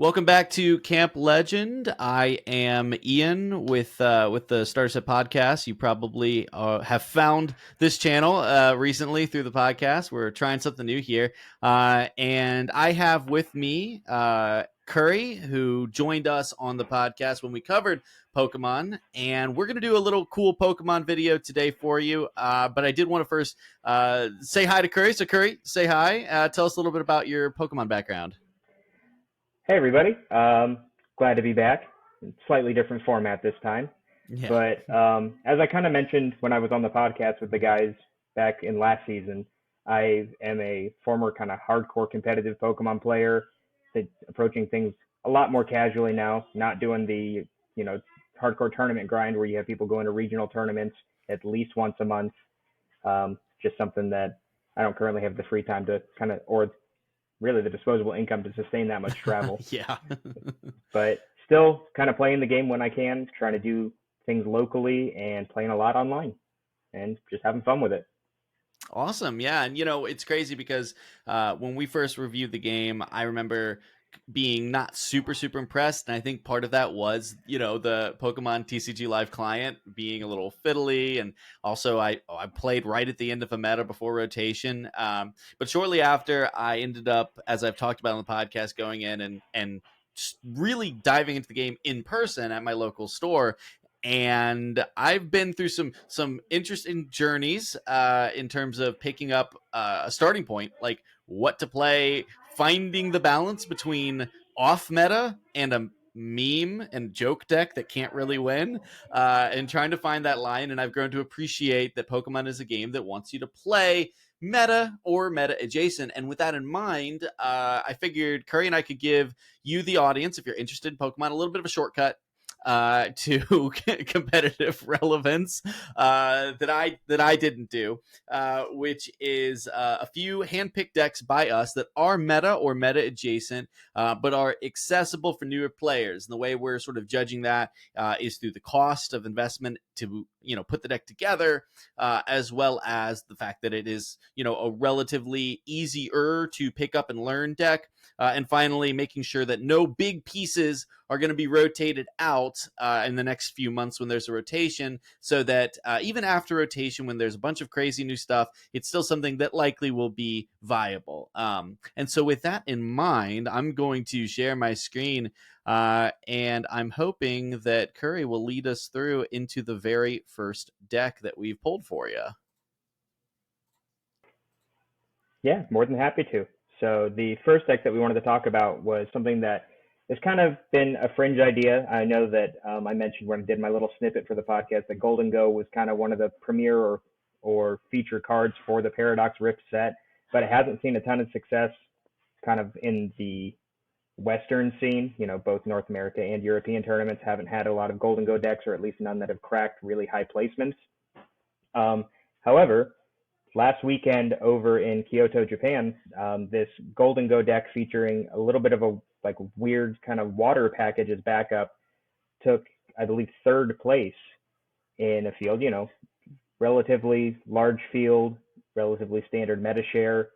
Welcome back to Camp Legend. I am Ian with the Starter Set podcast. You probably have found this channel recently through the podcast. We're trying something new here, and I have with me Curry, who joined us on the podcast when we covered Pokemon, and we're going to do a little cool Pokemon video today for you. But I did want to first say hi to Curry. So Curry, say hi. Tell us a little bit about your Pokemon background. Hey everybody, glad to be back. Slightly different format this time, Yeah. but as I kind of mentioned when I was on the podcast with the guys back in last season, I am a former kind of hardcore competitive Pokemon player, that's approaching things a lot more casually now, not doing the you know hardcore tournament grind where you have people going to regional tournaments at least once a month. Just something that I don't currently have the free time to kind of, or really the disposable income to sustain that much travel. Yeah. But still kind of playing the game when I can, trying to do things locally and playing a lot online and just having fun with it. Awesome. Yeah. And, it's crazy because when we first reviewed the game, I remember being not super, super impressed. And I think part of that was, the Pokemon TCG Live client being a little fiddly. And also, I played right at the end of a meta before rotation. But shortly after, I ended up, as I've talked about on the podcast, going in and just really diving into the game in person at my local store, and I've been through some interesting journeys in terms of picking up a starting point, like what to play, finding the balance between off meta and a meme and joke deck that can't really win, and trying to find that line. And I've grown to appreciate that Pokemon is a game that wants you to play meta or meta adjacent. And with that in mind, I figured Curry and I could give you, the audience, if you're interested in Pokemon, a little bit of a shortcut to competitive relevance that I didn't do, which is a few handpicked decks by us that are meta or meta adjacent, but are accessible for newer players. And the way we're sort of judging that is through the cost of investment to put the deck together, as well as the fact that it is a relatively easier to pick up and learn deck. And finally, making sure that no big pieces are going to be rotated out in the next few months when there's a rotation, so that even after rotation, when there's a bunch of crazy new stuff, it's still something that likely will be viable. And so with that in mind, I'm going to share my screen, and I'm hoping that Curry will lead us through into the very first deck that we've pulled for you. Yeah, more than happy to. So the first deck that we wanted to talk about was something that has kind of been a fringe idea. I know that I mentioned when I did my little snippet for the podcast that Gholdengo was kind of one of the premier or feature cards for the Paradox Rift set, but it hasn't seen a ton of success kind of in the Western scene. Both North America and European tournaments haven't had a lot of Gholdengo decks, or at least none that have cracked really high placements. However, last weekend over in Kyoto, Japan, this Gholdengo deck featuring a little bit of a weird kind of water package as backup took, I believe, third place in a field, relatively large field, relatively standard meta share,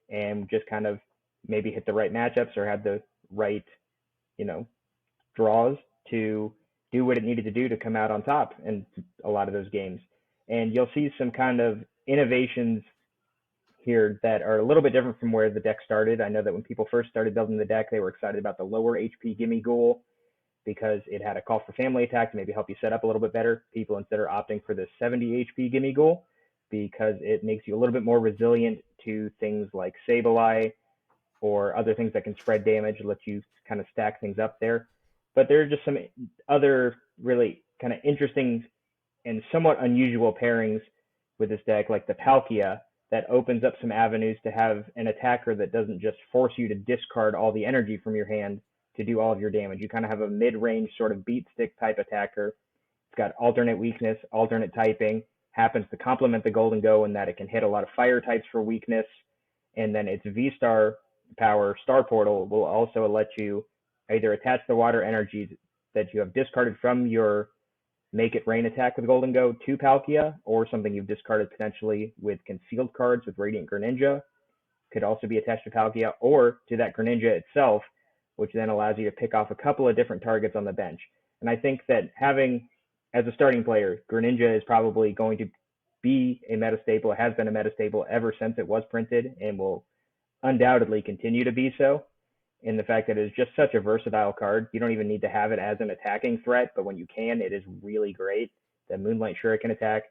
and just kind of maybe hit the right matchups or had the right, draws to do what it needed to do to come out on top in a lot of those games. And you'll see some kind of innovations here that are a little bit different from where the deck started. I know that when people first started building the deck, they were excited about the lower HP Gimme Ghoul because it had a call for family attack to maybe help you set up a little bit better. People instead are opting for the 70 HP Gimme Ghoul because it makes you a little bit more resilient to things like Sableye or other things that can spread damage, let you kind of stack things up there. But there are just some other really kind of interesting and somewhat unusual pairings with this deck, like the Palkia, that opens up some avenues to have an attacker that doesn't just force you to discard all the energy from your hand to do all of your damage. You kind of have a mid-range sort of beat stick type attacker. It's got alternate weakness, alternate typing, happens to complement the Gholdengo in that it can hit a lot of fire types for weakness, and then its V-Star power, Star Portal, will also let you either attach the water energy that you have discarded from your Make It Rain attack with Gholdengo to Palkia, or something you've discarded potentially with concealed cards with Radiant Greninja could also be attached to Palkia, or to that Greninja itself which then allows you to pick off a couple of different targets on the bench. And I think that having, as a starting player, Greninja is probably going to be a meta staple. It has been a meta staple ever since it was printed and will undoubtedly continue to be so, in the fact that it is just such a versatile card. You don't even need to have it as an attacking threat, but when you can, it is really great. The Moonlight Shuriken attack,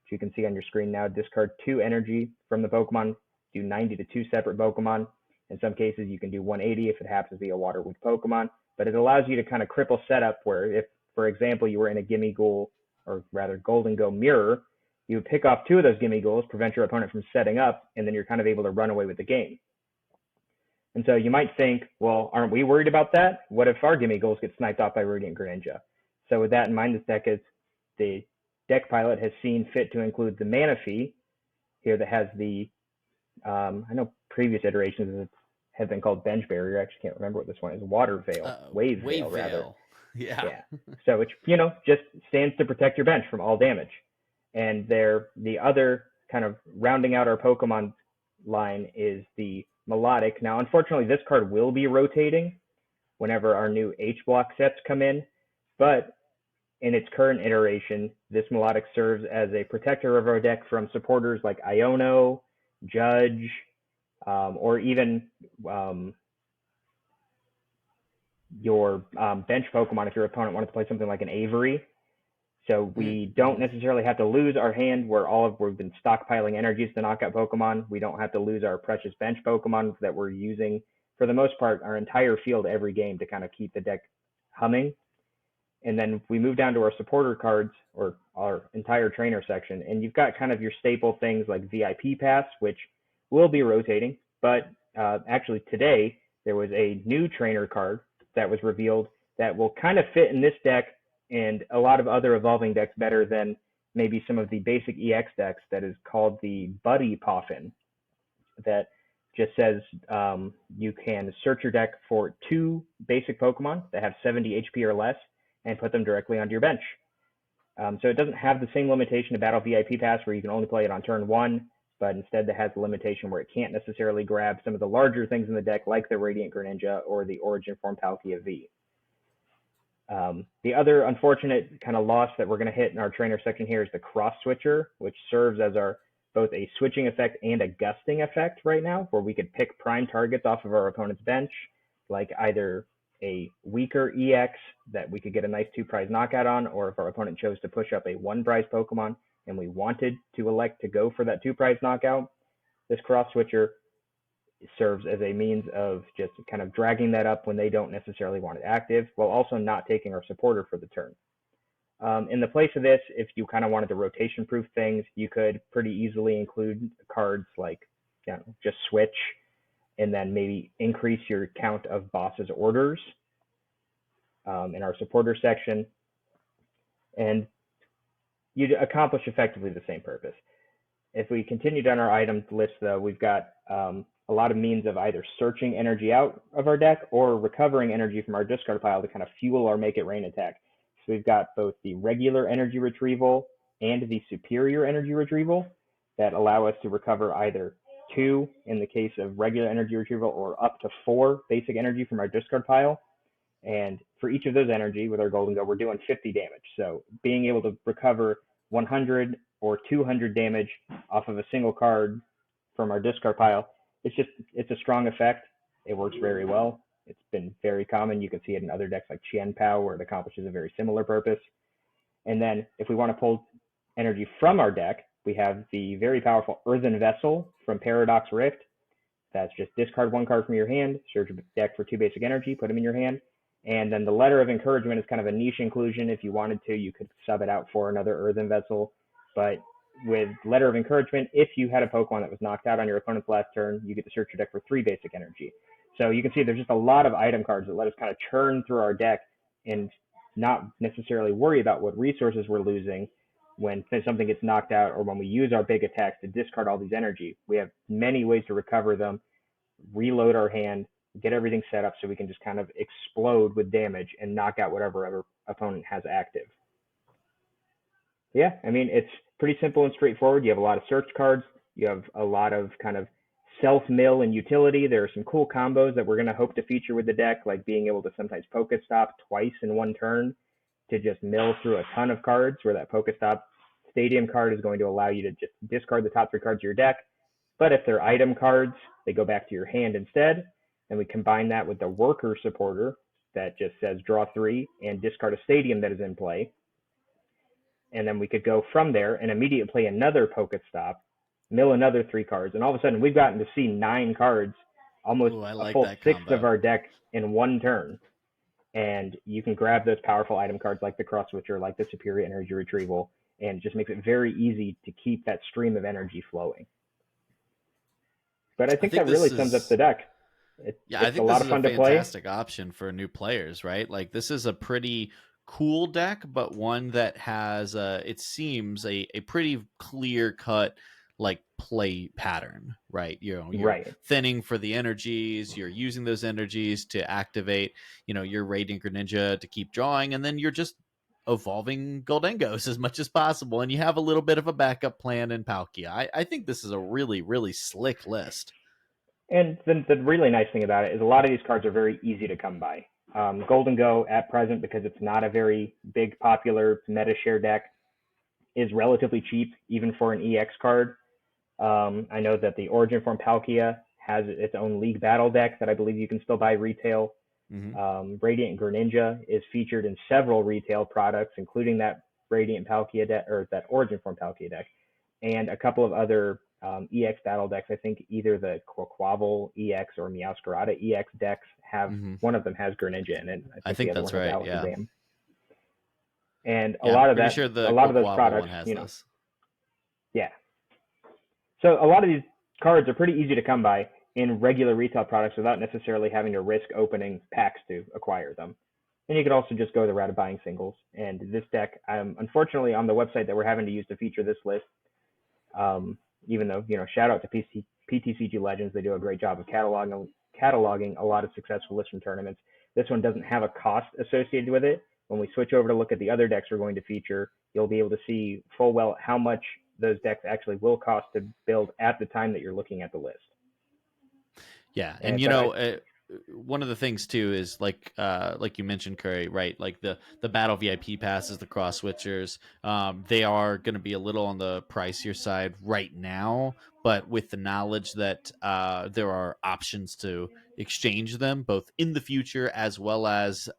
which you can see on your screen now, discard 2 energy from the Pokemon, do 90 to 2 separate Pokemon. In some cases, you can do 180 if it happens to be a Water-Wood Pokemon, but it allows you to kind of cripple setup where if, for example, you were in a Gimmighoul, or rather Gholdengo mirror, you would pick off 2 of those Gimmighouls, prevent your opponent from setting up, and then you're kind of able to run away with the game. And so you might think, well, aren't we worried about that? What if our Gimmighouls get sniped off by Radiant Greninja? So with that in mind, this deck is, the deck pilot has seen fit to include the Manaphy here that has the, I know previous iterations have been called Bench Barrier. I actually can't remember what this one is. Water Veil, Wave Veil, rather. Yeah. So which, just stands to protect your bench from all damage. And the other kind of rounding out our Pokemon line is the Melodic. Now, unfortunately, this card will be rotating whenever our new H-block sets come in, but in its current iteration, this Melodic serves as a protector of our deck from supporters like Iono, Judge, or even your bench Pokemon if your opponent wanted to play something like an Avery. So we don't necessarily have to lose our hand where we've been stockpiling energies to knock out Pokemon. We don't have to lose our precious bench Pokemon that we're using, for the most part, our entire field every game to kind of keep the deck humming. And then we move down to our supporter cards, or our entire trainer section, and you've got kind of your staple things like VIP Pass, which will be rotating. But actually today, there was a new trainer card that was revealed that will kind of fit in this deck and a lot of other evolving decks better than maybe some of the basic EX decks, that is called the Buddy Poffin. That just says you can search your deck for 2 basic Pokemon that have 70 HP or less and put them directly onto your bench. So it doesn't have the same limitation to Battle VIP Pass where you can only play it on turn 1, but instead it has the limitation where it can't necessarily grab some of the larger things in the deck like the Radiant Greninja or the Origin Form Palkia V. The other unfortunate kind of loss that we're going to hit in our trainer section here is the Cross Switcher, which serves as our both a switching effect and a gusting effect right now, where we could pick prime targets off of our opponent's bench, like either a weaker EX that we could get a nice 2-prize knockout on, or if our opponent chose to push up a 1-prize Pokemon and we wanted to elect to go for that 2-prize knockout, this Cross Switcher serves as a means of just kind of dragging that up when they don't necessarily want it active, while also not taking our supporter for the turn. In the place of this, if you kind of wanted to rotation-proof things, you could pretty easily include cards like, just switch, and then maybe increase your count of boss's orders in our supporter section, and you'd accomplish effectively the same purpose. If we continue down our item list, though, we've got a lot of means of either searching energy out of our deck or recovering energy from our discard pile to kind of fuel our Make It Rain attack. So we've got both the regular energy retrieval and the superior energy retrieval that allow us to recover either 2 in the case of regular energy retrieval or up to 4 basic energy from our discard pile. And for each of those energy with our Gholdengo, we're doing 50 damage. So being able to recover 100 or 200 damage off of a single card from our discard pile, it's a strong effect. It works very well. It's been very common. You can see it in other decks like Qianpao, where it accomplishes a very similar purpose. And then if we want to pull energy from our deck, we have the very powerful Earthen Vessel from Paradox Rift. That's just discard 1 card from your hand, search your deck for 2 basic energy, put them in your hand. And then the Letter of Encouragement is kind of a niche inclusion. If you wanted to, you could sub it out for another Earthen Vessel. But with Letter of Encouragement, if you had a Pokemon that was knocked out on your opponent's last turn, you get to search your deck for 3 basic energy. So you can see there's just a lot of item cards that let us kind of churn through our deck and not necessarily worry about what resources we're losing when something gets knocked out, or when we use our big attacks to discard all these energy. We have many ways to recover them, reload our hand, get everything set up so we can just kind of explode with damage and knock out whatever other opponent has active. Yeah, I mean, it's pretty simple and straightforward. You have a lot of search cards. You have a lot of kind of self-mill and utility. There are some cool combos that we're going to hope to feature with the deck, like being able to sometimes Pokestop twice in one turn to just mill through a ton of cards, where that Pokestop Stadium card is going to allow you to just discard the top 3 cards of your deck. But if they're item cards, they go back to your hand instead. And we combine that with the Worker Supporter that just says draw 3 and discard a Stadium that is in play. And then we could go from there and immediately play another Pokestop, mill another 3 cards, and all of a sudden we've gotten to see 9 cards, almost Ooh, I a like full that sixth combo. of our deck in one turn. And you can grab those powerful item cards like the Cross Switcher, like the Superior Energy Retrieval, and it just makes it very easy to keep that stream of energy flowing. But I I think think that really this sums up is the deck. Yeah, I It's a think this lot of is a fun to play. fantastic option for new players, right? Like this is a pretty cool deck, but one that has it seems a pretty clear cut like play pattern, right? You're Right. thinning for the energies, you're using those energies to activate, your Radiant Greninja to keep drawing, and then you're just evolving Goldengos as much as possible, and you have a little bit of a backup plan in Palkia. I think this is a really, really slick list. And the really nice thing about it is a lot of these cards are very easy to come by. Gholdengo at present, because it's not a very big popular meta share deck, is relatively cheap even for an EX card. I know that the Origin Form Palkia has its own League Battle deck that I believe you can still buy retail. Mm-hmm. Radiant Greninja is featured in several retail products, including that Radiant Palkia deck or that Origin Form Palkia deck, and a couple of other EX battle decks. I think either the Quaquaval EX or Meowscarada EX decks have Mm-hmm. one of them has Greninja in it. I I think the think other that's one has right. Yeah. Alakazam. And Yeah, I'm pretty sure a the lot of those Quaquaval one products, has this. yeah. So a lot of these cards are pretty easy to come by in regular retail products without necessarily having to risk opening packs to acquire them. And you could also just go the route of buying singles. And this deck, unfortunately, on the website that we're having to use to feature this list, even though, shout out to PTCG Legends, they do a great job of cataloging a lot of successful lists from tournaments. This one doesn't have a cost associated with it. When we switch over to look at the other decks we're going to feature, you'll be able to see full well how much those decks actually will cost to build at the time that you're looking at the list. Yeah, and one of the things too is like you mentioned, Curry, right? Like the battle VIP passes, the cross switchers, they are going to be a little on the pricier side right now, but with the knowledge that there are options to exchange them both in the future as well as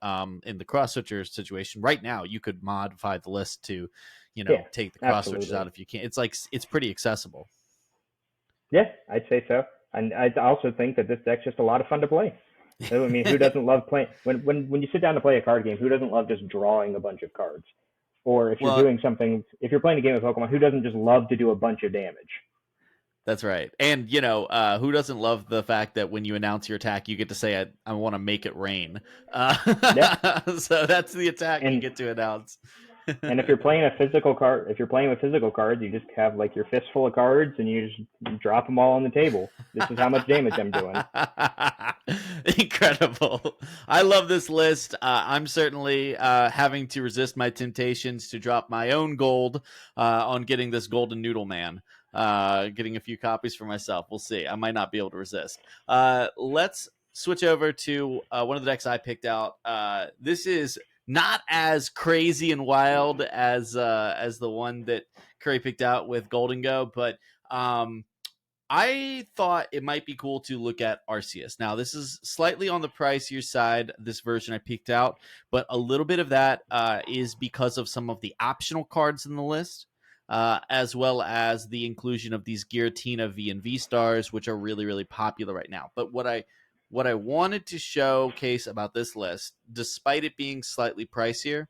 in the cross switcher situation. Right now, you could modify the list to, Yeah, take the cross switchers absolutely. out if you can. It's like it's pretty accessible. Yeah, I'd say so. And I also think that this deck's just a lot of fun to play. I mean, who doesn't love playing when you sit down to play a card game? Who doesn't love just drawing a bunch of cards? Or if you're Well, doing something, if you're playing a game of Pokemon, who doesn't just love to do a bunch of damage? that's right. And, who doesn't love the fact that when you announce your attack, you get to say, I want to make it rain. Yeah, So that's the attack you and get to announce. and if you're playing if you're playing with physical cards, you just have like your fistful of cards and you just drop them all on the table. This is how much damage I'm doing. Incredible. I love this list. I'm certainly having to resist my temptations to drop my own gold on getting this Golden Noodle Man. Getting a few copies for myself. We'll see. I might not be able to resist. Let's switch over to one of the decks I picked out. This is not as crazy and wild as the one that Curry picked out with Gholdengo, but I thought it might be cool to look at Arceus. Now, this is slightly on the pricier side, this version I picked out, but a little bit of that is because of some of the optional cards in the list, as well as the inclusion of these Giratina V and V stars, which are really, really popular right now. But what I wanted to showcase about this list, despite it being slightly pricier,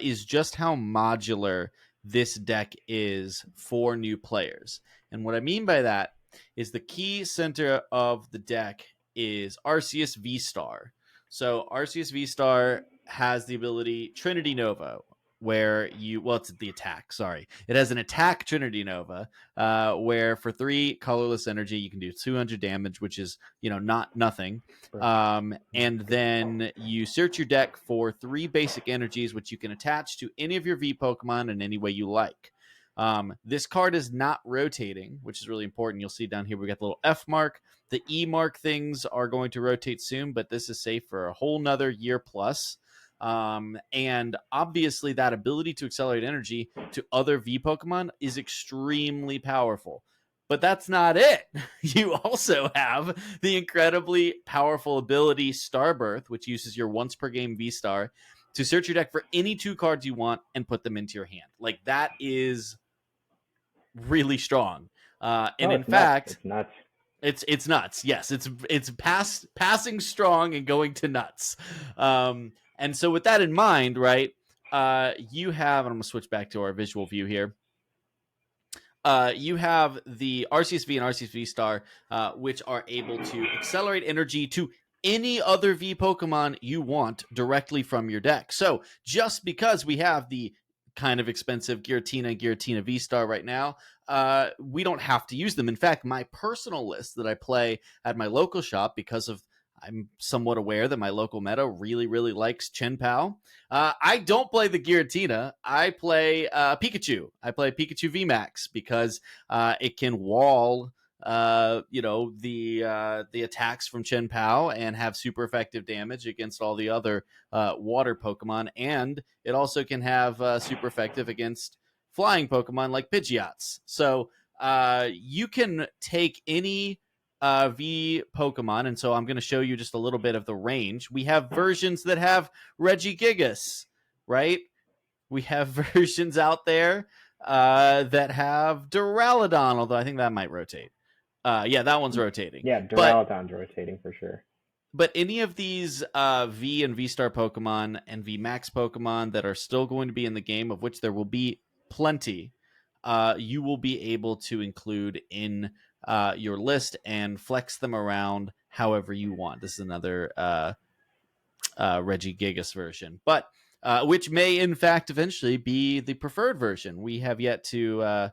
is just how modular this deck is for new players. And what I mean by that is the key center of the deck is Arceus VStar. So Arceus VStar has the ability Trinity Nova, where it's the attack. Sorry, it has an attack Trinity Nova, where for 3 colorless energy you can do 200 damage, which is not nothing. And then you search your deck for 3 basic energies, which you can attach to any of your V Pokemon in any way you like. This card is not rotating, which is really important. You'll see down here we got the little F mark. The E mark things are going to rotate soon, but this is safe for a whole nother year plus. And obviously, that ability to accelerate energy to other V Pokemon is extremely powerful. But that's not it. You also have the incredibly powerful ability Starbirth, which uses your once per game V Star to search your deck for any 2 cards you want and put them into your hand. Like, that is really strong. And Oh, in it's nuts. fact, It's nuts. it's nuts. Yes, it's passing strong and going to nuts. And so with that in mind, right, you have, and I'm gonna switch back to our visual view here. You have the Arceus V and Arceus VStar, which are able to accelerate energy to any other V Pokemon you want directly from your deck. So just because we have the kind of expensive Giratina V-Star right now, we don't have to use them. In fact, my personal list that I play at my local shop, because of I'm somewhat aware that my local meta really, really likes Chen Pao. I don't play the Giratina. I play Pikachu. I play Pikachu VMAX because it can wall the attacks from Chen Pao and have super effective damage against all the other water Pokemon, and it also can have super effective against flying Pokemon like Pidgeots. So you can take any V Pokemon, and so I'm going to show you just a little bit of the range. We have versions that have Regigigas, right? We have versions out there that have Duraludon, although I think that might rotate. Yeah, that one's rotating. Yeah, Duraludon's rotating for sure. But any of these V and V-Star Pokemon and V-Max Pokemon that are still going to be in the game, of which there will be plenty, you will be able to include in your list and flex them around however you want. This is another Regigigas version, but which may in fact eventually be the preferred version. We've yet to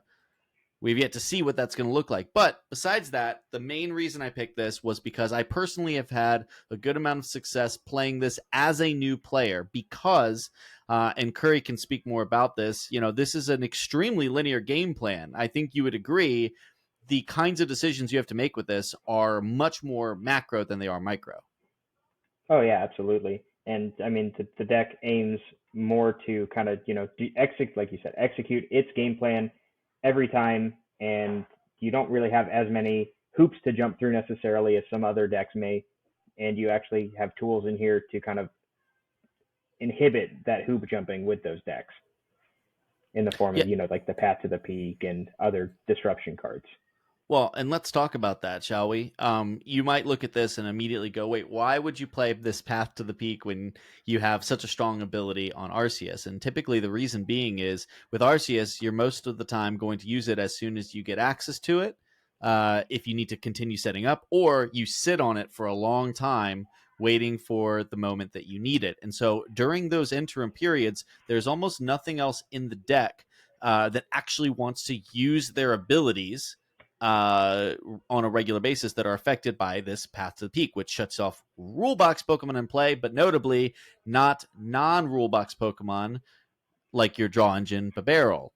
see what that's going to look like. But besides that, the main reason I picked this was because I personally have had a good amount of success playing this as a new player because, and Curry can speak more about this, this is an extremely linear game plan. I think you would agree the kinds of decisions you have to make with this are much more macro than they are micro. Oh yeah, absolutely. And I mean, the deck aims more to kind of execute, like you said, execute its game plan every time, and you don't really have as many hoops to jump through necessarily as some other decks may, and you actually have tools in here to kind of inhibit that hoop jumping with those decks in the form of like the Path to the Peak and other disruption cards. Well, and let's talk about that, shall we? You might look at this and immediately go, wait, why would you play this Path to the Peak when you have such a strong ability on Arceus? And typically the reason being is with Arceus, you're most of the time going to use it as soon as you get access to it, if you need to continue setting up, or you sit on it for a long time waiting for the moment that you need it. And so during those interim periods, there's almost nothing else in the deck that actually wants to use their abilities on a regular basis that are affected by this Path to the Peak, which shuts off rule box Pokemon in play, but notably not non-rule box Pokemon like your Draw Engine Barrel.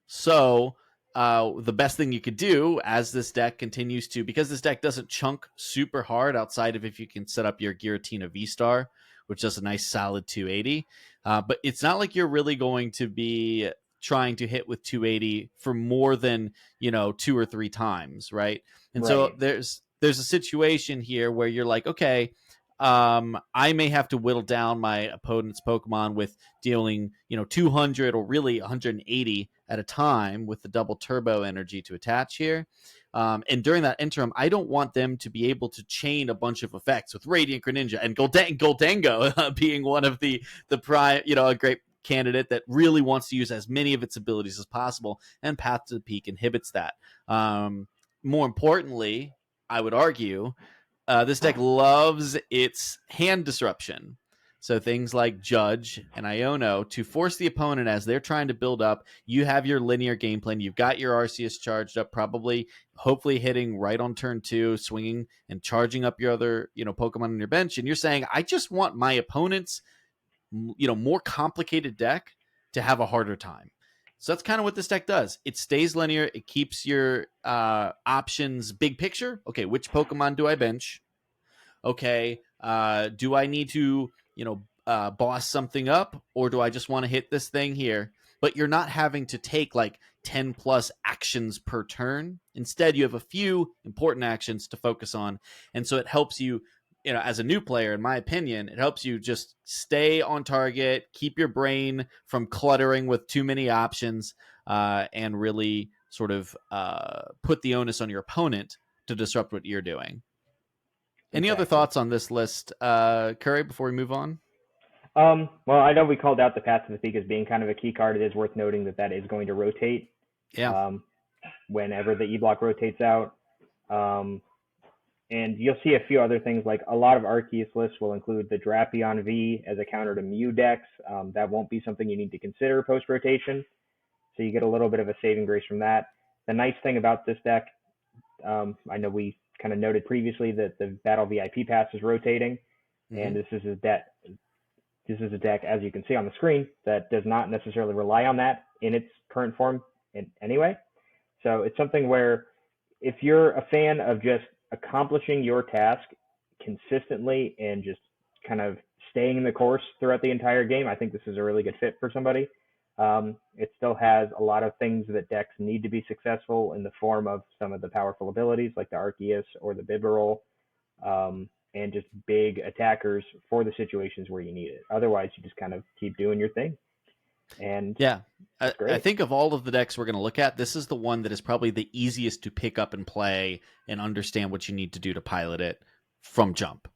So the best thing you could do as this deck continues to, because this deck doesn't chunk super hard outside of if you can set up your Giratina V-Star, which does a nice solid 280, but it's not like you're really going to be trying to hit with 280 for more than 2 or 3 times, right? And so there's a situation here where you're like, okay, I may have to whittle down my opponent's Pokemon with dealing 200 or really 180 at a time with the double turbo energy to attach here. And during that interim, I don't want them to be able to chain a bunch of effects with Radiant Greninja and Gholdengo being one of the prime, a great candidate that really wants to use as many of its abilities as possible, and Path to the Peak inhibits that. More importantly, I would argue this deck loves its hand disruption. So things like Judge and Iono to force the opponent as they're trying to build up. You have your linear game plan. You've got your Arceus charged up, probably, hopefully hitting right on turn 2, swinging and charging up your other, Pokemon on your bench. And you're saying, I just want my opponent's, more complicated deck to have a harder time. So that's kind of what this deck does. It stays linear. It keeps your options big picture. Okay, which Pokemon do I bench? Okay, do I need to, boss something up, or do I just want to hit this thing here? But you're not having to take like 10 plus actions per turn. Instead, you have a few important actions to focus on. And so it helps you, as a new player, in my opinion, it helps you just stay on target, keep your brain from cluttering with too many options, and really sort of put the onus on your opponent to disrupt what you're doing. Any other Exactly. thoughts on this list, Curry, before we move on? Well, I know we called out the Path to the Peak as being kind of a key card. It is worth noting that that is going to rotate Yeah. whenever the E block rotates out. Um, and you'll see a few other things, like a lot of Arceus lists will include the Drapion V as a counter to Mew decks. That won't be something you need to consider post rotation. So you get a little bit of a saving grace from that. The nice thing about this deck, I know we kind of noted previously that the Battle VIP pass is rotating, and this is a deck, as you can see on the screen, that does not necessarily rely on that in its current form in anyway. So it's something where if you're a fan of just accomplishing your task consistently and just kind of staying in the course throughout the entire game, I think this is a really good fit for somebody. It still has a lot of things that decks need to be successful in the form of some of the powerful abilities like the Arceus or the Bibarel, and just big attackers for the situations where you need it. Otherwise, you just kind of keep doing your thing. And Yeah. I great. think of all of the decks we're going to look at, this is the one that is probably the easiest to pick up and play and understand what you need to do to pilot it from jump,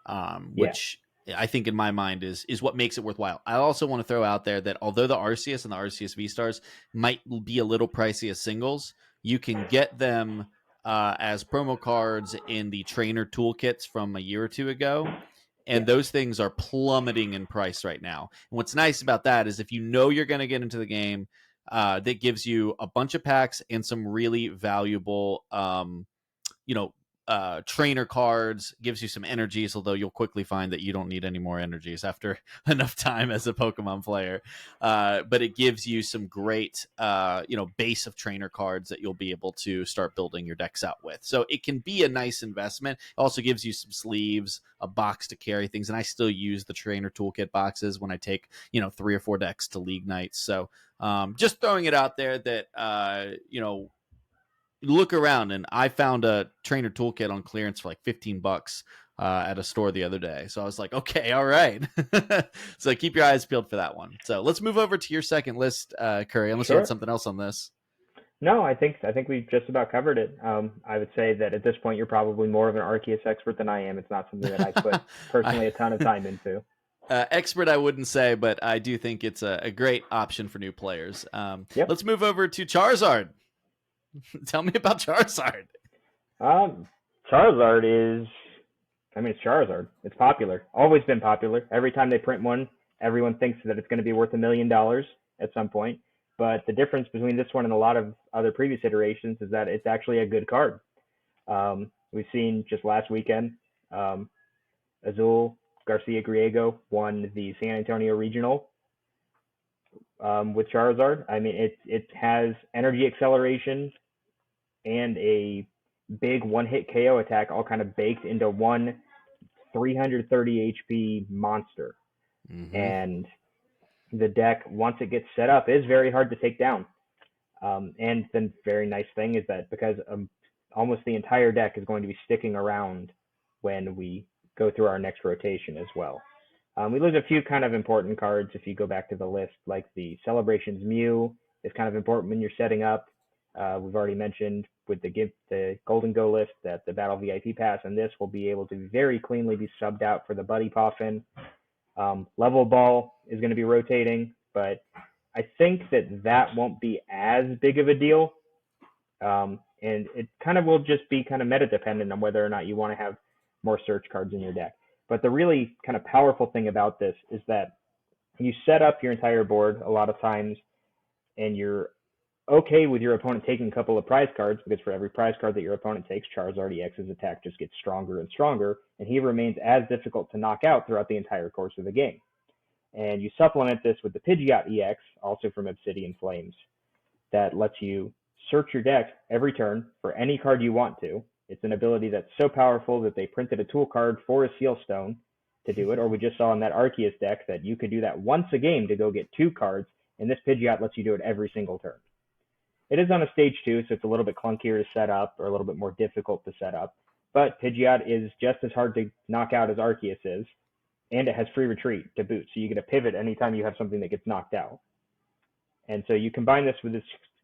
Yeah. which I think in my mind is what makes it worthwhile. I also want to throw out there that although the Arceus and the Arceus VStars might be a little pricey as singles, you can get them as promo cards in the trainer toolkits from a year or two ago. And Yeah. those things are plummeting in price right now. And what's nice about that is if you know you're going to get into the game, that gives you a bunch of packs and some really valuable, you know, trainer cards, gives you some energies, although you'll quickly find that you don't need any more energies after enough time as a Pokemon player. But it gives you some great, base of trainer cards that you'll be able to start building your decks out with. So it can be a nice investment. It also gives you some sleeves, a box to carry things. And I still use the trainer toolkit boxes when I take, 3 or 4 decks to league nights. So just throwing it out there that, look around, and I found a trainer toolkit on clearance for like $15 at a store the other day. So I was like, okay, all right. So keep your eyes peeled for that one. So let's move over to your second list, Curry, unless you had Sure. something else on this. No, I think we've just about covered it. I would say that at this point you're probably more of an Arceus expert than I am. It's not something that I put personally a ton of time into. Expert, I wouldn't say, but I do think it's a great option for new players. Yep. Let's move over to Charizard. Tell me about Charizard. Um, Charizard it's Charizard. It's popular. Always been popular. Every time they print one, everyone thinks that it's going to be worth $1 million at some point. But the difference between this one and a lot of other previous iterations is that it's actually a good card. We've seen just last weekend, Azul Garcia Griego won the San Antonio Regional with Charizard. I mean, it has energy acceleration and a big one-hit KO attack all kind of baked into one 330 HP monster. Mm-hmm. And the deck, once it gets set up, is very hard to take down. And the very nice thing is that because almost the entire deck is going to be sticking around when we go through our next rotation as well. We looked at a few kind of important cards if you go back to the list, like the Celebrations Mew is kind of important when you're setting up. We've already mentioned with the Gholdengo list that the Battle VIP pass and this will be able to very cleanly be subbed out for the Buddy Poffin. Level Ball is going to be rotating, but I think that won't be as big of a deal. And it kind of will just be kind of meta dependent on whether or not you want to have more search cards in your deck. But the really kind of powerful thing about this is that you set up your entire board a lot of times and you're okay with your opponent taking a couple of prize cards, because for every prize card that your opponent takes, Charizard EX's attack just gets stronger and stronger, and he remains as difficult to knock out throughout the entire course of the game. And you supplement this with the Pidgeot EX, also from Obsidian Flames, that lets you search your deck every turn for any card you want to. It's an ability that's so powerful that they printed a tool card for a Seal Stone to do it, or we just saw in that Arceus deck that you could do that once a game to go get 2 cards, and this Pidgeot lets you do it every single turn. It is on a stage 2, so it's a little bit clunkier to set up, or a little bit more difficult to set up, but Pidgeot is just as hard to knock out as Arceus is, and it has free retreat to boot, so you get a pivot anytime you have something that gets knocked out. And so you combine this with this,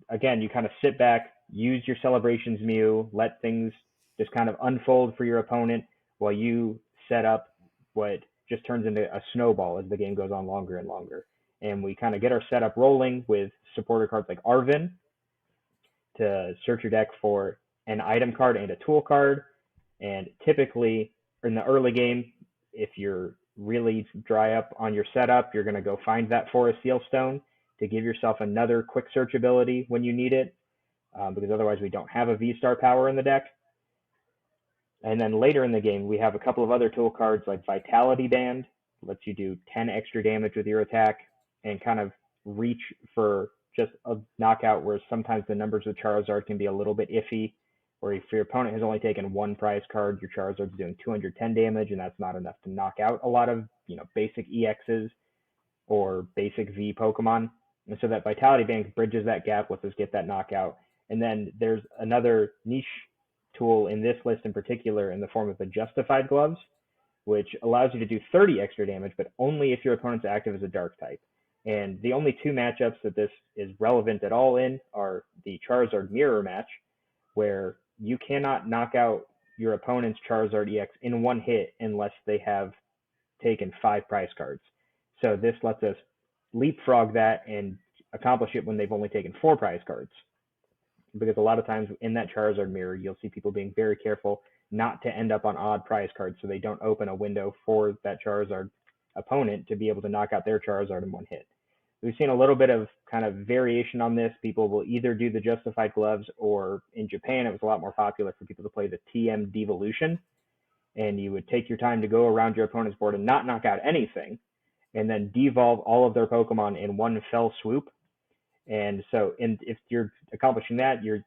again, you kind of sit back, use your Celebrations Mew, let things just kind of unfold for your opponent while you set up what just turns into a snowball as the game goes on longer and longer. And we kind of get our setup rolling with supporter cards like Arven to search your deck for an item card and a tool card. And typically in the early game, if you're really dry up on your setup, you're going to go find that Forest Seal Stone to give yourself another quick search ability when you need it, because otherwise we don't have a V-Star power in the deck. And then later in the game, we have a couple of other tool cards like Vitality Band, lets you do 10 extra damage with your attack, and kind of reach for just a knockout where sometimes the numbers with Charizard can be a little bit iffy, or if your opponent has only taken 1 prize card, your Charizard's doing 210 damage, and that's not enough to knock out a lot of, basic EXs or basic V Pokemon. And so that Vitality Band bridges that gap, lets us get that knockout. And then there's another niche tool in this list in particular in the form of the Justified Gloves, which allows you to do 30 extra damage, but only if your opponent's active as a dark type. And the only 2 matchups that this is relevant at all in are the Charizard Mirror match, where you cannot knock out your opponent's Charizard EX in 1 hit unless they have taken 5 prize cards. So this lets us leapfrog that and accomplish it when they've only taken 4 prize cards. Because a lot of times in that Charizard mirror, you'll see people being very careful not to end up on odd prize cards so they don't open a window for that Charizard opponent to be able to knock out their Charizard in 1 hit. We've seen a little bit of kind of variation on this. People will either do the Justified Gloves, or in Japan, it was a lot more popular for people to play the TM Devolution. And you would take your time to go around your opponent's board and not knock out anything, and then devolve all of their Pokemon in 1 fell swoop. And so, if you're accomplishing that, you're,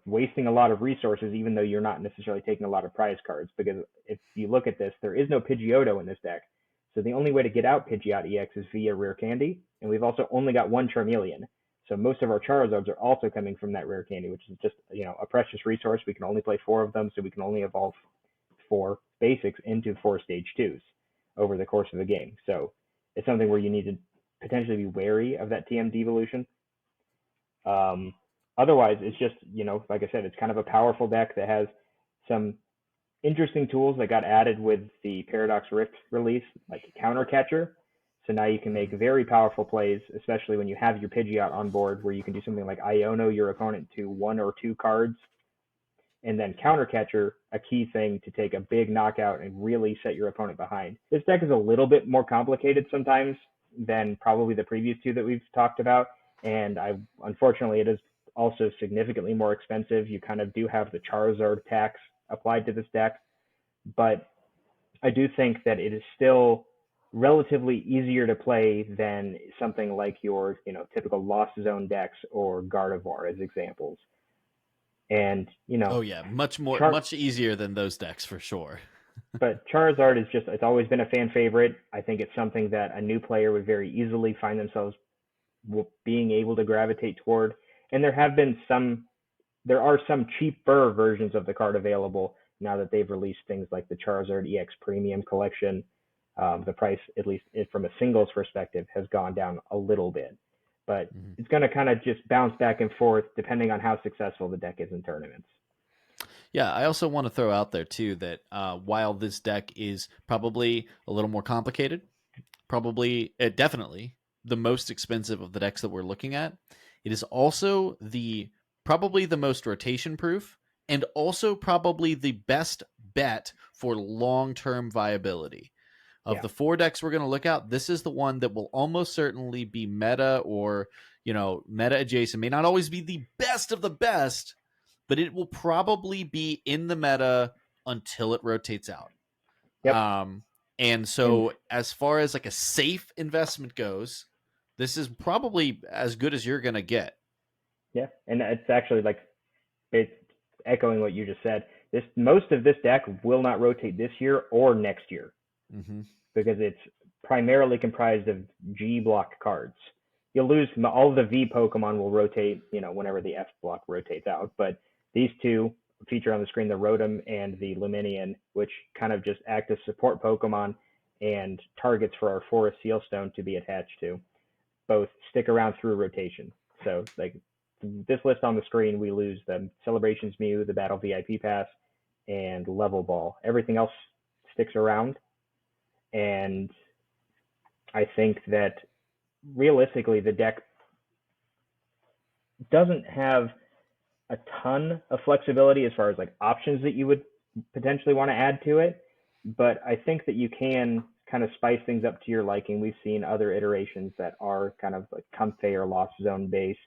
wasting a lot of resources, even though you're not necessarily taking a lot of prize cards. Because if you look at this, there is no Pidgeotto in this deck. So the only way to get out Pidgeot EX is via Rare Candy. And we've also only got 1 Charmeleon. So most of our Charizards are also coming from that Rare Candy, which is just, a precious resource. We can only play 4 of them, so we can only evolve 4 basics into 4 stage 2s over the course of the game. So it's something where you need to potentially be wary of that TM Devolution. Otherwise, it's just, like I said, it's kind of a powerful deck that has some interesting tools that got added with the Paradox Rift release, like Counter Catcher. So now you can make very powerful plays, especially when you have your Pidgeot on board, where you can do something like Iono your opponent to 1 or 2 cards, and then Counter Catcher, a key thing to take a big knockout and really set your opponent behind. This deck is a little bit more complicated sometimes than probably the previous 2 that we've talked about, and unfortunately it is also significantly more expensive. You kind of do have the Charizard tax applied to this deck, but I do think that it is still relatively easier to play than something like your typical Lost Zone decks or Gardevoir as examples. And oh yeah, much easier than those decks for sure. But Charizard is it's always been a fan favorite. I think it's something that a new player would very easily find themselves being able to gravitate toward. And there are some cheaper versions of the card available now that they've released things like the Charizard EX Premium Collection. The price, at least from a singles perspective, has gone down a little bit. But it's going to kind of just bounce back and forth depending on how successful the deck is in tournaments. Yeah, I also want to throw out there, too, that while this deck is probably a little more complicated, definitely the most expensive of the decks that we're looking at, it is also probably the most rotation proof, and also probably the best bet for long-term viability. Of the 4 decks we're going to look at, this is the one that will almost certainly be meta or, meta adjacent. May not always be the best of the best, but it will probably be in the meta until it rotates out. Yep. And And so as far as like a safe investment goes, this is probably as good as you're going to get. yeah, and it's actually like it's echoing what you just said. This most of this deck will not rotate this year or next year Mm-hmm. because it's primarily comprised of G block cards. You'll lose all of the V Pokemon will rotate, whenever the F block rotates out. But these two feature on the screen, the Rotom and the Luminion, which kind of just act as support Pokemon and targets for our Forest Sealstone to be attached to. Both stick around through rotation. So like this list on the screen, we lose the Celebrations Mew, the Battle VIP Pass, and Level Ball. Everything else sticks around, and I think that realistically the deck doesn't have a ton of flexibility as far as like options that you would potentially want to add to it, but I think that you can kind of spice things up to your liking. We've seen other iterations that are kind of like Comfey or Lost Zone based.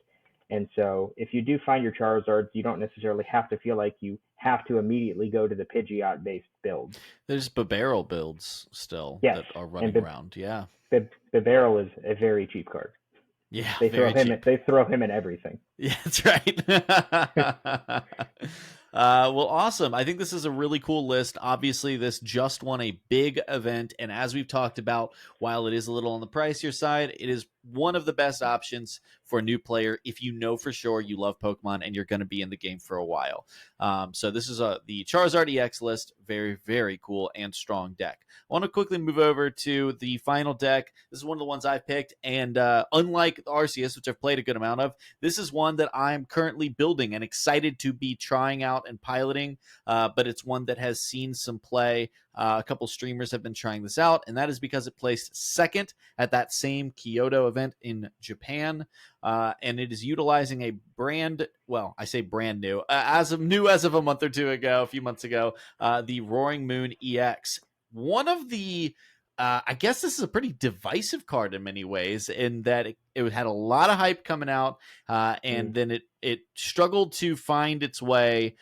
And so if you do find your Charizards, you don't necessarily have to feel like you have to immediately go to the Pidgeot based build. There's Barrel builds still Yes, that are and running around. Yeah. the Barrel is a very cheap card. Yeah, They throw very him. cheap. They throw him in everything. Yeah, that's right. Well, awesome. I think this is a really cool list. Obviously, this just won a big event. And as we've talked about, while it is a little on the pricier side, it is one of the best options for a new player if you know for sure you love Pokemon and you're going to be in the game for a while. So this is the Charizard EX list. Very, very cool and strong deck. I want to quickly move over to the final deck. This is one of the ones I've picked. And unlike Arceus, which I've played a good amount of, this is one that I'm currently building and excited to be trying out and piloting. But it's one that has seen some play. A couple streamers have been trying this out, and that is because it placed second at that same Kyoto event in Japan. And it is utilizing a I say brand new, as of a month or two ago, a few months ago, the Roaring Moon EX. One of the I guess this is a pretty divisive card in many ways, in that it had a lot of hype coming out, and then it struggled to find its way,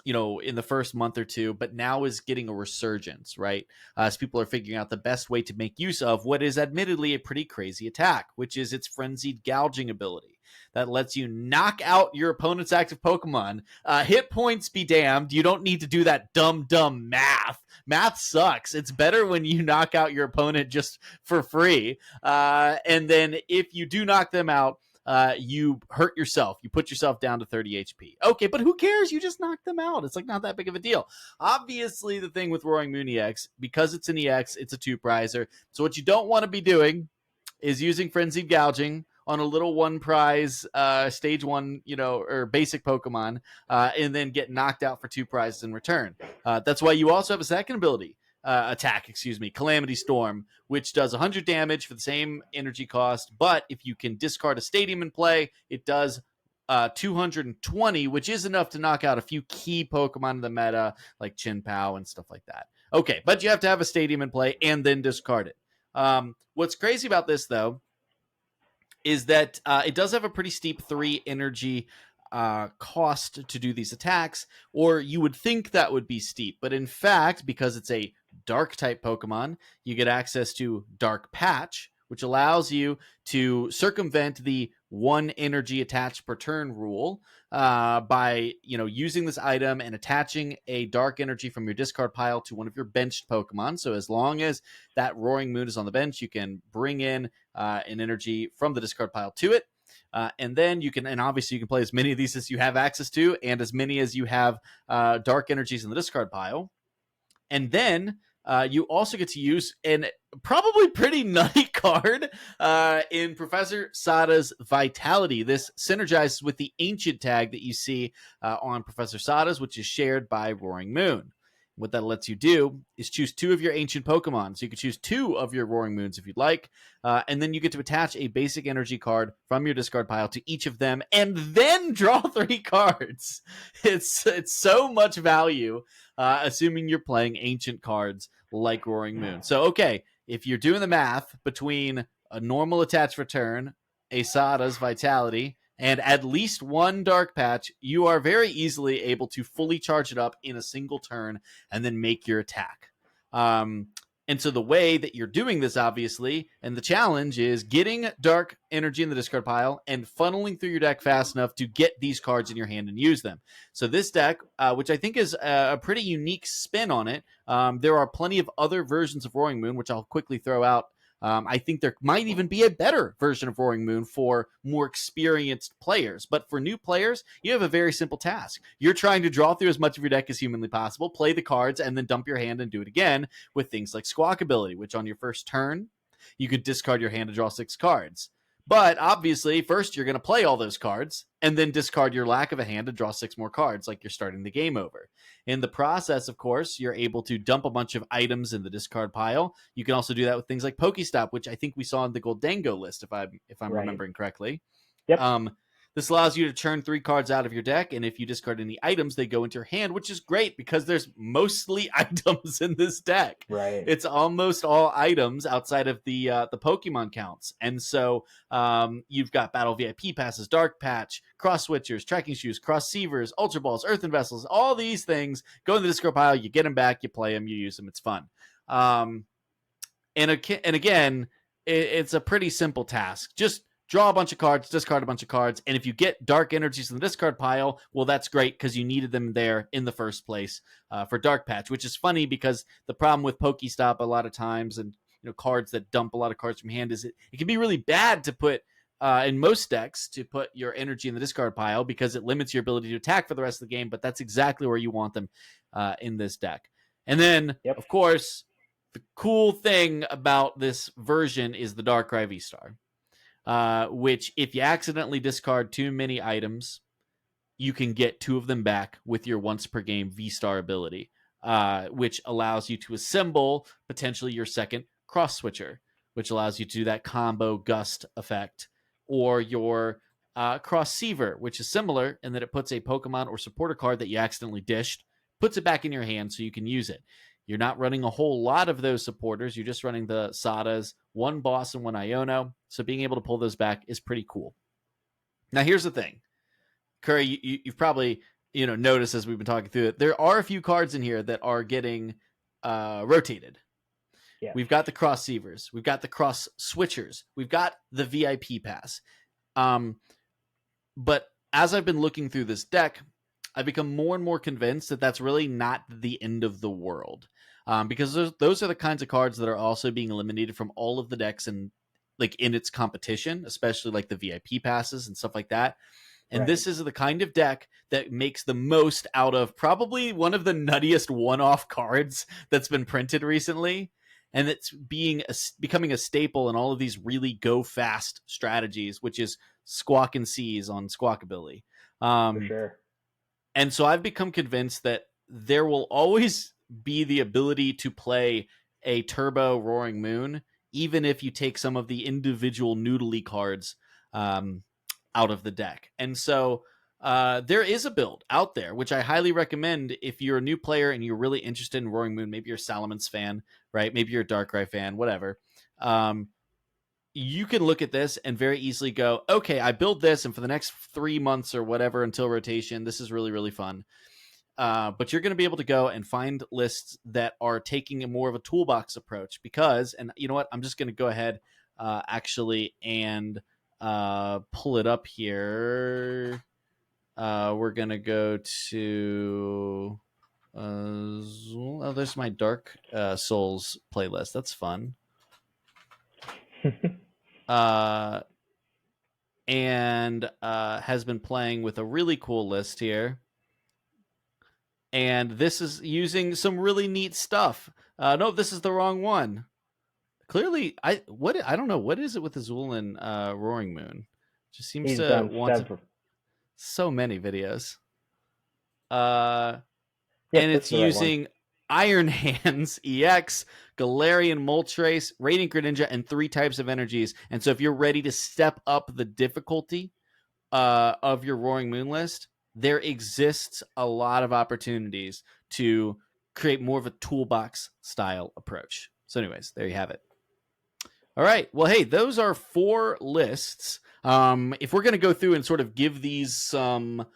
in the first month or two, but now is getting a resurgence, right? As people are figuring out the best way to make use of what is admittedly a pretty crazy attack, which is its frenzied gouging ability that lets you knock out your opponent's active Pokemon. Hit points be damned. You don't need to do that dumb math. Math sucks. It's better when you knock out your opponent just for free. And then if you do knock them out, you hurt yourself. You put yourself down to 30 HP. Okay, but who cares? You just knocked them out. It's like not that big of a deal. Obviously, the thing with Roaring Moon EX, because it's an EX, it's a two-prizer. So what you don't want to be doing is using Frenzied Gouging on a little one prize stage one, or basic Pokemon, and then get knocked out for two prizes in return. That's why you also have a second ability. Calamity Storm, which does 100 damage for the same energy cost. But if you can discard a stadium in play, it does 220, which is enough to knock out a few key Pokemon in the meta, like Chin-Pao and stuff like that. Okay, but you have to have a stadium in play and then discard it. What's crazy about this, though, is that it does have a pretty steep 3 energy cost to do these attacks, or you would think that would be steep. But in fact, because it's a dark type Pokemon, you get access to Dark Patch, which allows you to circumvent the 1 energy attached per turn rule by using this item and attaching a dark energy from your discard pile to one of your benched Pokemon. So as long as that Roaring Moon is on the bench, you can bring in an energy from the discard pile to it. And then obviously you can play as many of these as you have access to, and as many as you have dark energies in the discard pile. And then you also get to use an probably pretty nutty card in Professor Sada's Vitality. This synergizes with the Ancient tag that you see on Professor Sada's, which is shared by Roaring Moon. What that lets you do is choose 2 of your ancient Pokemon. So you can choose 2 of your Roaring Moons if you'd like. And then you get to attach a basic energy card from your discard pile to each of them and then draw 3 cards. It's so much value, assuming you're playing ancient cards like Roaring Moon. So, okay, if you're doing the math between a normal attached return, a Sada's Vitality, and at least 1 Dark Patch, you are very easily able to fully charge it up in a single turn and then make your attack. Um, and so the way that you're doing this, obviously, and the challenge is getting dark energy in the discard pile and funneling through your deck fast enough to get these cards in your hand and use them. So this deck, which I think is a pretty unique spin on it, there are plenty of other versions of Roaring Moon, which I'll quickly throw out. I think there might even be a better version of Roaring Moon for more experienced players. But for new players, you have a very simple task. You're trying to draw through as much of your deck as humanly possible, play the cards, and then dump your hand and do it again with things like Squawk Ability, which on your first turn, you could discard your hand to draw 6 cards. But obviously, first you're going to play all those cards and then discard your lack of a hand to draw 6 more cards, like you're starting the game over. In the process, of course, you're able to dump a bunch of items in the discard pile. You can also do that with things like Pokestop, which I think we saw in the Gholdengo list, if I'm Right. remembering correctly. Yep. This allows you to turn 3 cards out of your deck, and if you discard any items, they go into your hand, which is great because there's mostly items in this deck. Right. It's almost all items outside of the Pokemon counts. And so you've got Battle VIP passes, Dark Patch, Cross Switchers, Tracking Shoes, Cross Sievers, Ultra Balls, Earthen Vessels, all these things go in the discard pile, you get them back, you play them, you use them, it's fun. And again, it's a pretty simple task. Just draw a bunch of cards, discard a bunch of cards, and if you get dark energies in the discard pile, well, that's great because you needed them there in the first place for Dark Patch, which is funny because the problem with Pokestop a lot of times and cards that dump a lot of cards from hand is it can be really bad to put in most decks to put your energy in the discard pile because it limits your ability to attack for the rest of the game, but that's exactly where you want them in this deck. And then, of course, the cool thing about this version is the Darkrai VStar. Which if you accidentally discard too many items, you can get 2 of them back with your once per game V-Star ability, which allows you to assemble potentially your second Cross Switcher, which allows you to do that combo Gust effect, or your Cross Siever, which is similar in that it puts a Pokemon or supporter card that you accidentally dished, puts it back in your hand so you can use it. You're not running a whole lot of those supporters. You're just running the Sadas, 1 Boss and 1 Iono. So being able to pull those back is pretty cool. Now, here's the thing. Curry, you've probably noticed as we've been talking through it, there are a few cards in here that are getting rotated. Yeah. We've got the Cross Sievers. We've got the Cross Switchers. We've got the VIP Pass. But as I've been looking through this deck, I've become more and more convinced that that's really not the end of the world. Because those are the kinds of cards that are also being eliminated from all of the decks and like in its competition, especially like the VIP passes and stuff like that. And This is the kind of deck that makes the most out of probably one of the nuttiest one-off cards that's been printed recently. And it's becoming a staple in all of these really go fast strategies, which is Squawk and Seize on Squawk Ability. For sure. And so I've become convinced that there will always be the ability to play a Turbo Roaring Moon, even if you take some of the individual noodly cards out of the deck. And so there is a build out there, which I highly recommend if you're a new player and you're really interested in Roaring Moon. Maybe you're a Salamence fan, right? Maybe you're a Darkrai fan, whatever. You can look at this and very easily go, okay, I build this, and for the next 3 months or whatever until rotation, this is really, really fun. But you're going to be able to go and find lists that are taking a more of a toolbox approach because, and you know what, I'm just going to go ahead actually and pull it up here. We're going to go to, there's my Dark Souls playlist. That's fun. And has been playing with a really cool list here. And this is using some really neat stuff. No, this is the wrong one. Clearly, I don't know. What is it with Azul and Roaring Moon? Just seems to want so many videos. And it's using Iron Hands, EX, Galarian Moltres, Radiant Greninja, and 3 types of energies. And so if you're ready to step up the difficulty of your Roaring Moon list, there exists a lot of opportunities to create more of a toolbox style approach. So anyways, there you have it. All right. Well, hey, those are 4 lists. If we're going to go through and sort of give these some,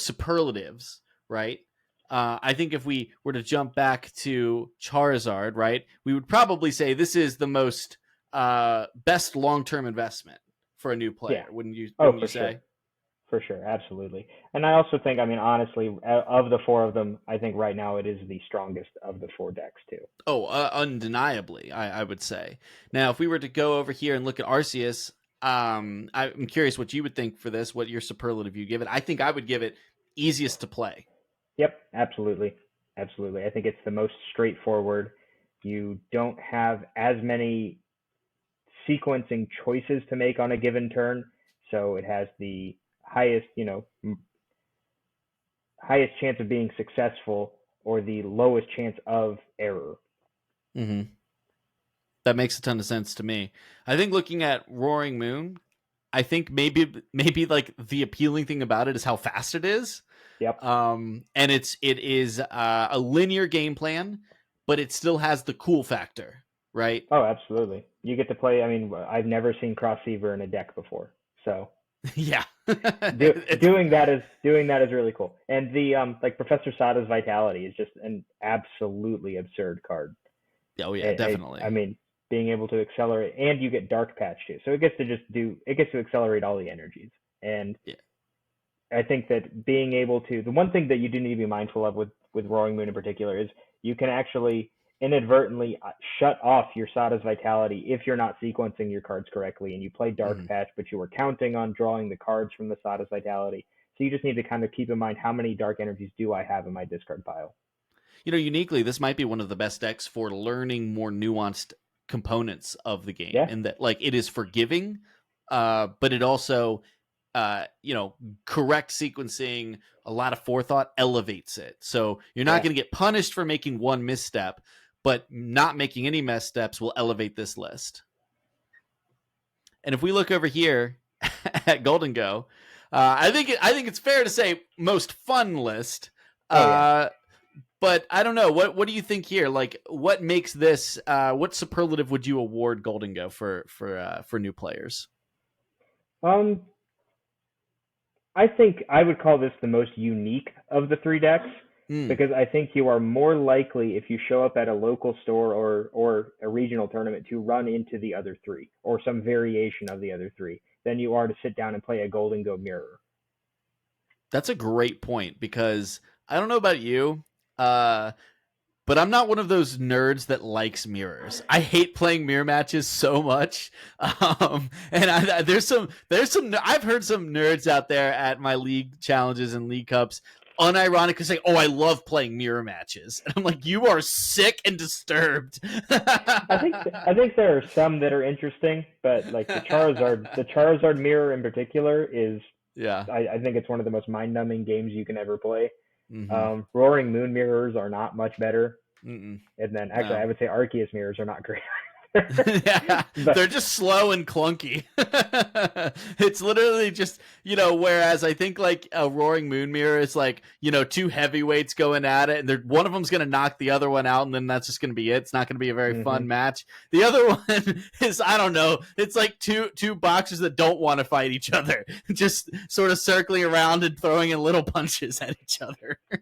superlatives, right? I think if we were to jump back to Charizard, right, we would probably say this is the most best long-term investment for a new Yeah. player. Wouldn't you? Oh, Wouldn't you for sure. say? For sure. Absolutely. And I also think, I mean, honestly, of the four of them, I think right now it is the strongest of the four decks too. Oh, undeniably, I would say. Now, if we were to go over here and look at Arceus, I'm curious what you would think for this. What your superlative you give it? I think I would give it easiest to play. Yep. Absolutely. Absolutely. I think it's the most straightforward. You don't have as many sequencing choices to make on a given turn, so it has the highest, highest chance of being successful or the lowest chance of error. Mm-hmm. That makes a ton of sense to me. I think looking at Roaring Moon, I think maybe like the appealing thing about it is how fast it is. Yep. And it is a linear game plan, but it still has the cool factor, right? Oh, absolutely. You get to play. I mean, I've never seen Crossfever in a deck before, so Yeah. doing that is really cool. And the like Professor Sada's Vitality is just an absolutely absurd card. Oh yeah, definitely. I mean, being able to accelerate, and you get Dark Patch too, so it gets to accelerate all the energies. And Yeah. I think that being able to, the one thing that you do need to be mindful of with Roaring Moon in particular is you can actually inadvertently shut off your Sada's Vitality if you're not sequencing your cards correctly and you play Dark Mhm. Patch, but you were counting on drawing the cards from the Sada's Vitality. So you just need to kind of keep in mind how many dark energies do I have in my discard pile. Uniquely, this might be one of the best decks for learning more nuanced components of the game, Yeah, and that like it is forgiving, but it also, correct sequencing, a lot of forethought elevates it. So you're not yeah. going to get punished for making one misstep, but not making any missteps will elevate this list. And if we look over here at Gholdengo, I think it's fair to say most fun list. Oh, yeah. But I don't know. What do you think here? Like, what makes this? What superlative would you award Gholdengo for new players? Um, I think I would call this the most unique of the three decks Mm, because I think you are more likely if you show up at a local store or a regional tournament to run into the other three or some variation of the other three than you are to sit down and play a Gholdengo mirror. that's a great point because I don't know about you, but I'm not one of those nerds that likes mirrors. I hate playing mirror matches so much. And there's some I've heard some nerds out there at my league challenges and league cups unironically say, "Oh, I love playing mirror matches." And I'm like, "You are sick and disturbed." I think there are some that are interesting, but like the Charizard mirror in particular is Yeah. I think it's one of the most mind numbing games you can ever play. Mm-hmm. Roaring Moon mirrors are not much better. Mm-mm. And then actually, I No. would say Arceus mirrors are not great. Yeah, But they're just slow and clunky. It's literally just, whereas I think like a Roaring Moon Mirror is like, two heavyweights going at it, and one of them's going to knock the other one out, and then that's just going to be it. It's not going to be a very hmm fun match. The other one is, I don't know, it's like two boxers that don't want to fight each other, just sort of circling around and throwing in little punches at each other. and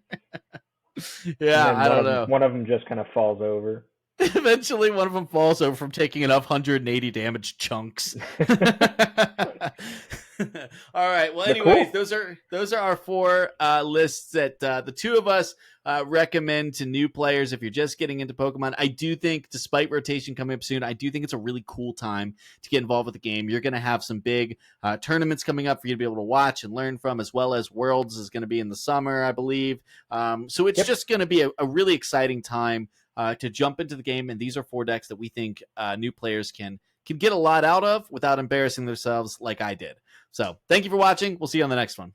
Yeah, then I don't know. one of them just kind of falls over. Eventually, one of them falls over from taking enough 180 damage chunks. All right. Well, But anyways, cool. those are our four lists that the two of us recommend to new players if you're just getting into Pokemon. I do think, despite rotation coming up soon, I do think it's a really cool time to get involved with the game. You're going to have some big tournaments coming up for you to be able to watch and learn from, as well as Worlds is going to be in the summer, I believe. So it's Yep. just going to be a really exciting time to jump into the game. And these are four decks that we think new players can get a lot out of without embarrassing themselves like I did. So thank you for watching. We'll see you on the next one.